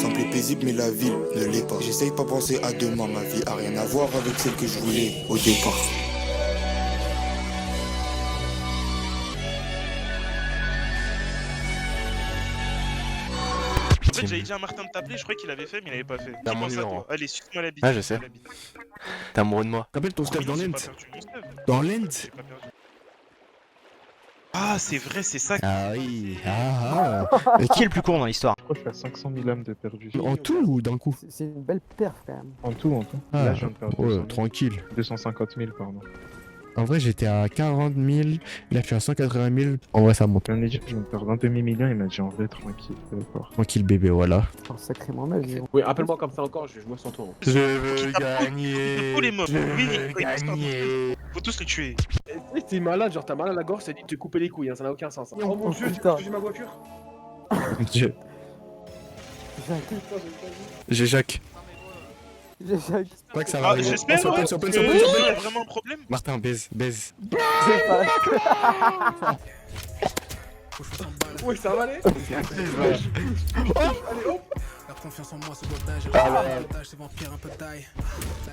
simple et paisible, mais la ville ne l'est pas. J'essaye pas penser à demain, ma vie a rien à voir avec celle que je voulais au départ. En fait, j'avais dit à Martin de t'appeler, je croyais qu'il avait fait, mais il avait pas fait. T'as mon numéro. Allez, suce-moi la bite. Ah, je sais. T'es amoureux de moi. Rappelle ton stuff dans J'ai l'end. pas perdu mon stuff. Dans l'end. J'ai pas perdu. Ah, c'est vrai, c'est ça. Ah oui. Ah ah. Mais qui est le plus con dans l'histoire? Je crois que je suis à 500 000 âmes de perdu. En tout ou d'un coup? C'est une belle perf quand même. En tout, en tout. Ah, Là, je viens de perdre ouais, 200 000. tranquille. 250 000, pardon. En vrai, j'étais à 40 000. Là, je suis à 180 000. En vrai, ça monte. Je viens de lui dire que je viens de perdre un demi-million. Il m'a dit en vrai, tranquille. D'accord. Tranquille, bébé, voilà. Oh, sacrément mal. Oui, appelle-moi comme ça encore, je vais jouer sans toi. Je veux De tous les mobs. Oui, gagner. faut tous les tuer. T'es malade, genre t'as mal à la gorge, ça dit de te couper les couilles, hein, ça n'a aucun sens. Hein. Oh mon Oh, dieu, putain. j'ai ma voiture. Dieu. J'ai Jacques. J'ai Jacques. Pas que ça va Ah, arriver. j'espère, Sur ouais. peine, sur peine, Il sur peine, sur y peine. a vraiment un problème. Martin, baise, baise. C'est pas. Oui, ça va aller. Allez, hop. La confiance en moi, ce dosage, c'est vampire un peu de taille.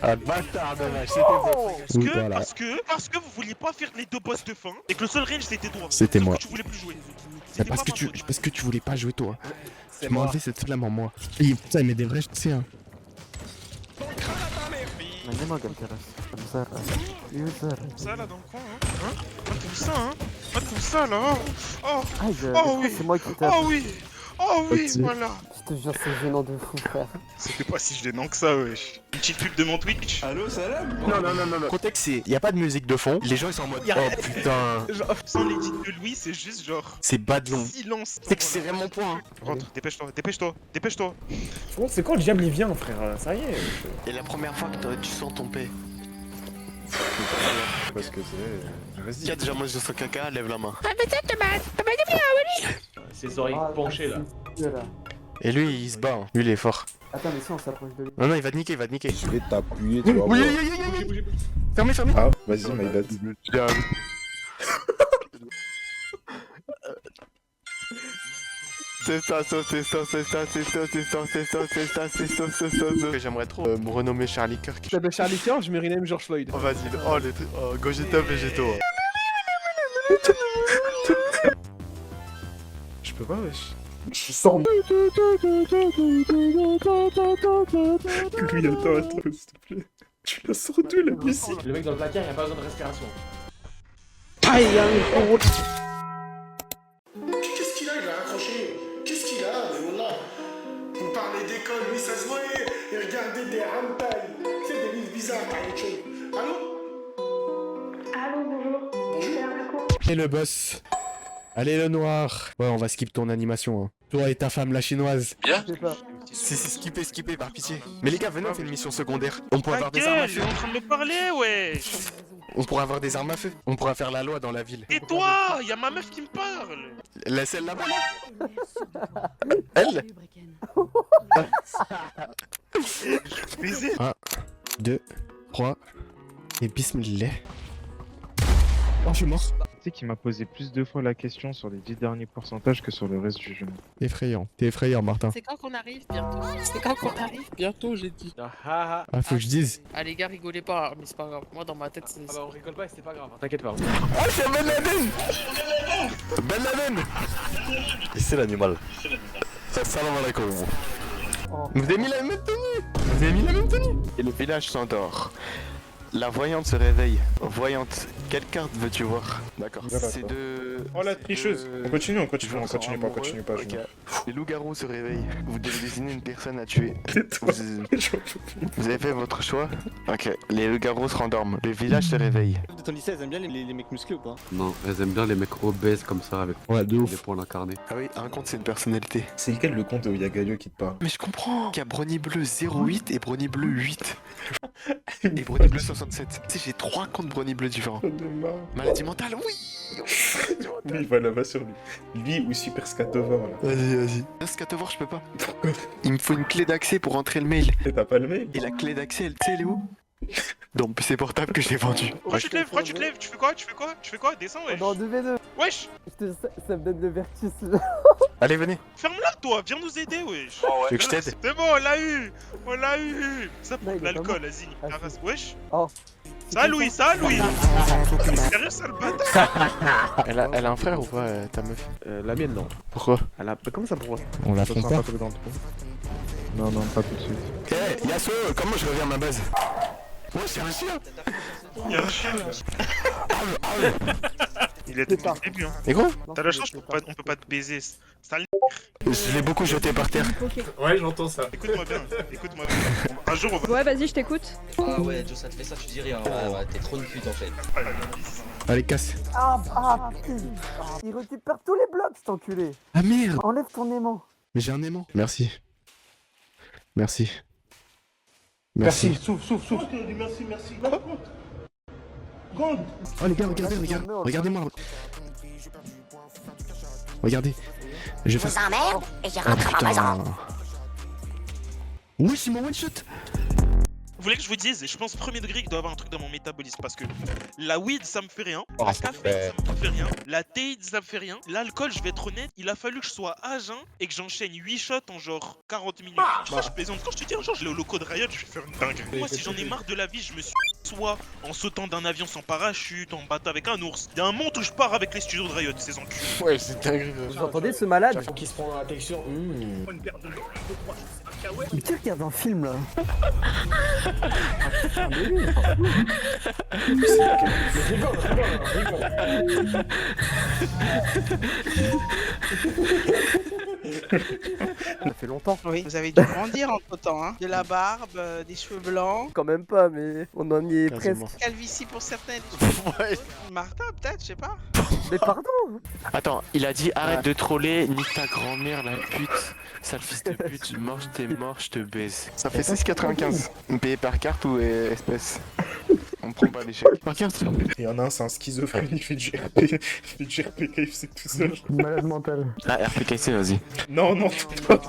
Ah, bâtard, dommage, c'était beau. Oui, voilà. Parce que vous vouliez pas faire les deux boss de fin et que le seul range c'était toi. C'était Sauf moi. que tu voulais plus jouer. Mais C'était parce pas que ma faute. parce que tu voulais pas jouer toi. C'est Tu m'as moi. enlevé cette flamme en moi. Et putain, il met des vrais tu sais hein. Andiamo a Galteras. User. Comme ça là dans le coin, hein. Pas comme ça, hein. Pas comme ça là. Oh, Ah, Oh oui. c'est moi qui tape. oh oui. Oh oui, Ok. voilà. Je te jure, c'est gênant de fou, frère. C'était pas si gênant que ça, wesh. Une petite pub de mon Twitch. Allô, salam? Non. Le contexte, c'est. Y a pas de musique de fond. Les gens, ils sont en mode. Oh putain. Genre, sans l'édit de Louis, c'est juste genre. C'est badlon. Silence. C'est que c'est vraiment point. Hein. Rentre, dépêche-toi, dépêche-toi, dépêche-toi. C'est quand le diable il vient, frère? Ça y est. Et la première fois que tu sens ton paix. Parce que c'est. Vas-y. Qui a déjà mangé son caca, lève la main. Ses oreilles penchées là. Là. Et lui, il se bat. Hein. Lui, il est fort. Attends, mais si on s'approche de lui. Non, il va te niquer, il va te niquer. Je vais t'appuyer, tu vas Oui, voir. oui. Fermez, fermez. Ah, vas-y, my bad. C'est ça. J'aimerais trop me renommer Charlie Kirk. Je t'appelle Charlie Kirk, je me rename George Floyd. Oh, vas-y. Oh, les trucs. Oh, Gogeta Végétaux. Je peux pas, wesh. Je sors. Lui, attends, s'il te plaît. Tu la sors d'où la musique? Le mec dans le placard, il a pas besoin de respiration. Qu'est-ce qu'il a? Il a accroché. Qu'est-ce qu'il a? Mais voilà. Vous parlez d'école, lui ça se voyait. Et regardez des hentai. C'est des livres bizarres, par autre chose. Allô? Allô, bonjour. Bonjour. Et le boss. Allez le noir. Ouais, on va skip ton animation hein. Toi et ta femme la chinoise. Je sais pas. Si, skipper, par pitié. Mais les gars, venez, on fait une mission secondaire. On pourrait Ta avoir des armes à gueule, feu. il est en train de me parler, wesh. On pourrait avoir des armes à feu. On pourrait faire la loi dans la ville. Et toi, y'a ma meuf qui me parle. La celle là-bas là. Elle? Baiser. 1, 2, 3. Et bismillah. Oh, je suis mort. Tu sais qu'il m'a posé plus de fois la question sur les 10 derniers pourcentages que sur le reste du jeu. Effrayant. T'es effrayant, Martin. C'est quand qu'on arrive bientôt? C'est quand qu'on arrive bientôt, j'ai dit. Ah Ah, faut que je dise. Ah les gars, rigolez pas, mais c'est pas grave. Moi dans ma tête, c'est. bah on rigole pas et c'est pas grave, hein. T'inquiète pas. Ah, c'est Ben Laden! Ben Laden! Et c'est l'animal. Salam alaikum. Vous avez mis la même tenue! Vous avez mis la même tenue! Et le village s'endort. La voyante se réveille. Voyante, quelle carte veux-tu voir? D'accord. C'est de... Oh la tricheuse. On continue pas, continue pas. Ok. Les loups-garous se réveillent. Vous devez désigner une personne à tuer. Vous avez fait votre choix? Ok. Les loups-garous se rendorment. Le village se réveille. De ton lycée, elles aiment bien les mecs musclés ou pas? Non, elles aiment bien les mecs obèses comme ça avec Ouais, de des ouf. poils incarnés. Ah oui, un compte c'est une personnalité. C'est lequel le compte où il y a Gaillot qui te parle? Mais je comprends qu'il y a Brony Bleu 08 et Brony Bleu 8. Et Brony Bleu 67. Tu sais, j'ai 3 comptes Brony Bleu différents. Maladie mentale, oui! Lui, il va là-bas sur lui. Lui ou Super Scatover là. Vas-y. Scatover, je peux pas. Il me faut une clé d'accès pour entrer le mail. Et t'as pas le mail? Et la clé d'accès, elle, tu sais, elle est où? Dans mon PC portable que je l'ai vendu. Pourquoi tu te lèves? Pourquoi tu te lèves? Tu fais quoi? Descends, wesh. Non, 2v2. Wesh. Ça me donne le vertige. Allez, venez. Ferme-la. toi, viens nous aider, wesh. Tu veux que je t'aide? C'est bon, on l'a eu. On l'a eu. Ça pour Non, il est l'alcool, pas vas-y. Ah, Arrase, wesh. Oh. Ça, Louis, ça, Louis. Sérieux, ça, le bâtard. Elle a un frère ou pas, ta meuf? La mienne, non. Pourquoi? Elle a... Comment ça pourrait? On la Ça trompe sera pas? pas trop dans le trou. Non, non, pas tout de suite. Eh, Yasuo, comment je reviens à ma base? Ouais, c'est un chien! Il y a un chien. Il était depuis le début, hein. Et gros? T'as la chance, on peut pas te baiser. Sale. Je l'ai beaucoup jeté par terre. Ouais, j'entends ça. Écoute-moi bien, écoute-moi bien. Un jour, on va. Ouais, vas-y, je t'écoute. Ah ouais, Joe, ça te fait ça, tu dis rien. Ouais, t'es trop une pute en fait. Allez, casse. Putain. Il récupère tous les blocs, cet enculé. Ah merde! Enlève ton aimant. Mais j'ai un aimant. Merci. Merci. Merci. Souffle. Merci. Oh les gars, regardez-moi. Regardez. Je fais ça. Et j'ai Ah putain. Oui, c'est mon one shot. Vous voulez que je vous dise, je pense premier degré qu'il doit y avoir un truc dans mon métabolisme parce que la weed ça me fait rien, la café ça me fait rien, la thé ça me fait rien, l'alcool je vais être honnête, il a fallu que je sois à jeun et que j'enchaîne 8 shots en genre 40 minutes. Je plaisante quand je te dis un jour je l'ai au loco de Riot, je vais faire une dinguerie. Moi si j'en ai marre de la vie, je me suis soit en sautant d'un avion sans parachute, en battant avec un ours. Il y a un monde où je pars avec les studios de Riot, ces enculés. Ouais, c'est dingue. Vous entendez ce malade? Qui se prend dans la texture. Il tire qu'il y a un film là. Ça fait longtemps. Oui, vous avez dû grandir entre temps, hein. De la barbe, des cheveux blancs. Quand même pas, mais on en y est Quasiment. presque. Calvitie pour certaines. Ouais. Martin, peut-être, je sais pas. Mais pardon. Attends, il a dit arrête de troller, nique ta grand-mère la pute, sale fils de pute, mange tes morts, je te baise. Ça fait 6,95. Payé par carte ou espèce? On prend pas l'échec. Par carte? Il y en a un, c'est un schizophrène, il fait du RP, il fait du RPKFC tout seul. Malade mental. Ah, RPKC, vas-y. Non, tais-toi.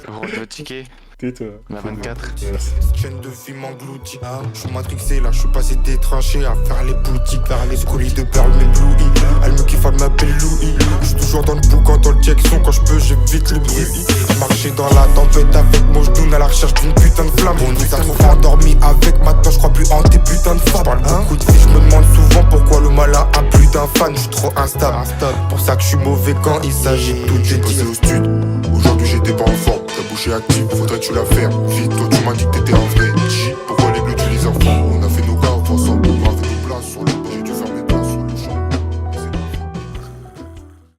Gros, le ticket. Tais-toi. On a 24. Chaîne de vie m'engloutit. Je suis matrixé, là, je suis passé des tranchées à faire les boutiques, vers les colis de perles m'éblouis. Elle me kiffe, elle m'appelle Louis. Je suis toujours dans le boucan, dans le Jackson, quand je peux, j'évite le bruit. Marcher dans la tempête avec mon genou à la recherche d'une putain de flamme. On nous a trop endormis avec, maintenant je crois plus en tes putains de femmes. Parle beaucoup de filles, je me demande souvent pourquoi le mal a plus d'un fan. Je suis trop instable, pour ça que je suis mauvais quand il s'agit de tout. J'ai bossé au stud, aujourd'hui j'étais pas en forme. Ta bouche est active, faudrait que tu la fermes. Vite, toi tu m'as dit que t'étais un vrai.